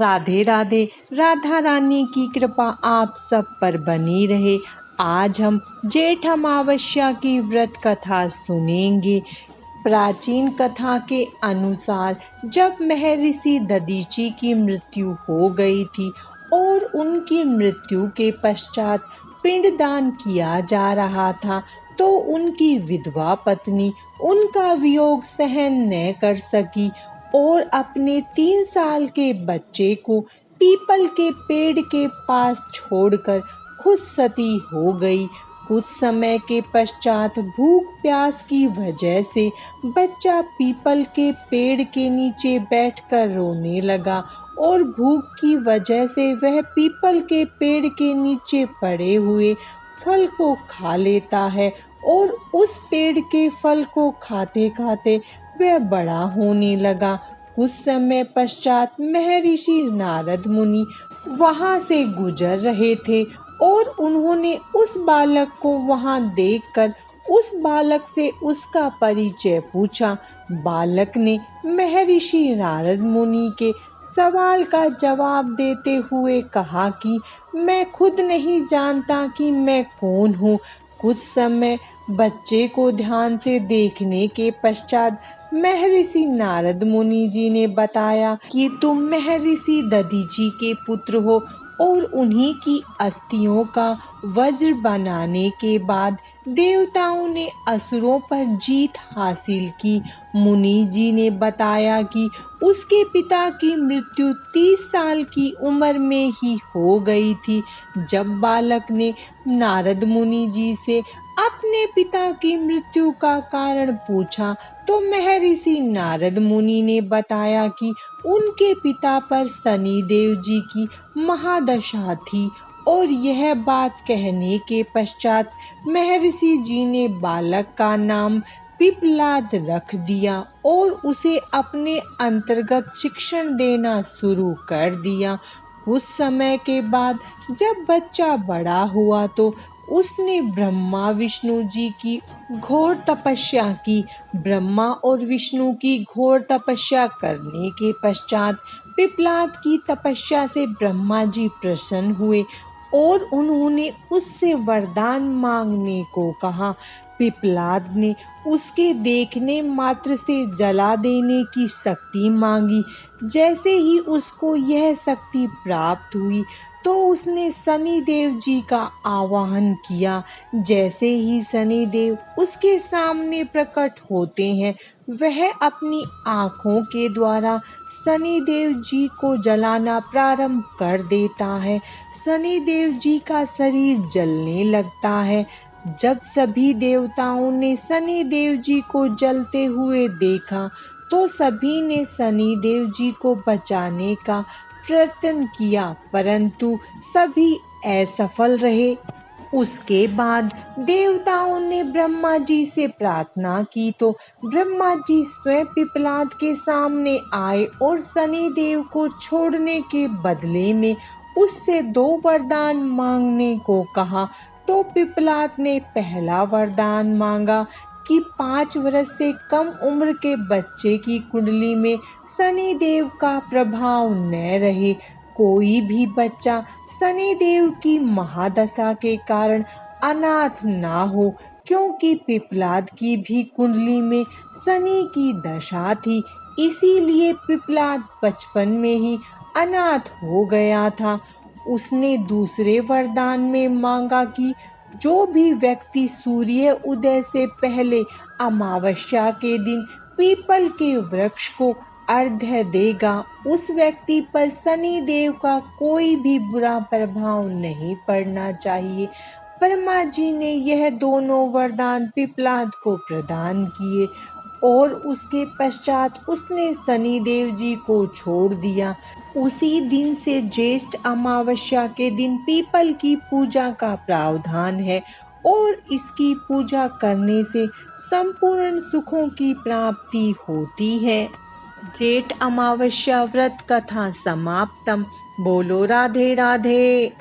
राधे राधे। राधा रानी की कृपा आप सब पर बनी रहे। आज हम जेठ अमावस्या की व्रत कथा सुनेंगे। प्राचीन कथा के अनुसार जब महर्षि दधीचि की मृत्यु हो गई थी और उनकी मृत्यु के पश्चात पिंडदान किया जा रहा था, तो उनकी विधवा पत्नी उनका वियोग सहन न कर सकी और अपने 3 साल के बच्चे को पीपल के पेड़ के पास छोड़कर खुद सती हो गई। कुछ समय के पश्चात भूख प्यास की वजह से बच्चा पीपल के पेड़ के नीचे बैठकर रोने लगा और भूख की वजह से वह पीपल के पेड़ के नीचे पड़े हुए फल को खा लेता है और उस पेड़ के फल को खाते खाते वह बड़ा होने लगा। कुछ समय पश्चात महर्षि नारद मुनि वहां से गुजर रहे थे और उन्होंने उस बालक को वहां देखकर उस बालक से उसका परिचय पूछा। बालक ने महर्षि नारद मुनि के सवाल का जवाब देते हुए कहा कि मैं खुद नहीं जानता कि मैं कौन हूँ। कुछ समय बच्चे को ध्यान से देखने के पश्चात महर्षि नारद मुनि जी ने बताया कि तुम महर्षि दधीचि के पुत्र हो और उन्हीं की अस्थियों का वज्र बनाने के बाद देवताओं ने असुरों पर जीत हासिल की। मुनि जी ने बताया कि उसके पिता की मृत्यु 30 साल की उम्र में ही हो गई थी। जब बालक ने नारद मुनि जी से अपने पिता की मृत्यु का कारण पूछा, तो महर्षि नारद मुनि ने बताया कि उनके पिता पर शनि देव जी की महादशा थी और यह बात कहने के पश्चात महर्षि जी ने बालक का नाम पिप्पलाद रख दिया और उसे अपने अंतर्गत शिक्षण देना शुरू कर दिया। कुछ समय के बाद जब बच्चा बड़ा हुआ तो उसने ब्रह्मा विष्णु जी की घोर तपस्या की। ब्रह्मा और विष्णु की घोर तपस्या करने के पश्चात पिप्पलाद की तपस्या से ब्रह्मा जी प्रसन्न हुए और उन्होंने उससे वरदान मांगने को कहा। पिप्पलाद ने उसके देखने मात्र से जला देने की शक्ति मांगी। जैसे ही उसको यह शक्ति प्राप्त हुई तो उसने शनि देव जी का आवाहन किया। जैसे ही शनि देव उसके सामने प्रकट होते हैं, वह अपनी आँखों के द्वारा शनि देव जी को जलाना प्रारंभ कर देता है। शनि देव जी का शरीर जलने लगता है। जब सभी देवताओं ने शनि देव जी को जलते हुए देखा तो सभी ने शनि देव जी को बचाने का प्रयत्न किया, परंतु सभी असफल रहे। उसके बाद देवताओं ने ब्रह्मा जी से प्रार्थना की तो ब्रह्मा जी स्वयं पिप्पलाद के सामने आए और शनि देव को छोड़ने के बदले में उससे 2 वरदान मांगने को कहा। तो पिप्पलाद ने पहला वरदान मांगा कि 5 वर्ष से कम उम्र के बच्चे की कुंडली में शनि देव का प्रभाव न रहे। कोई भी बच्चा शनि देव की महादशा के कारण अनाथ ना हो, क्योंकि पिप्पलाद की भी कुंडली में शनि की दशा थी। इसीलिए पिप्पलाद बचपन में ही अनाथ हो गया था। उसने दूसरे वरदान में मांगा कि जो भी व्यक्ति सूर्य उदय से पहले अमावस्या के दिन पीपल के वृक्ष को अर्घ्य देगा, उस व्यक्ति पर शनि देव का कोई भी बुरा प्रभाव नहीं पड़ना चाहिए। ब्रह्मा जी ने यह दोनों वरदान पिप्पलाद को प्रदान किए और उसके पश्चात उसने शनि देव जी को छोड़ दिया। उसी दिन से ज्येष्ठ अमावस्या के दिन पीपल की पूजा का प्रावधान है और इसकी पूजा करने से संपूर्ण सुखों की प्राप्ति होती है। जेठ अमावस्या व्रत कथा समाप्तम। बोलो राधे राधे।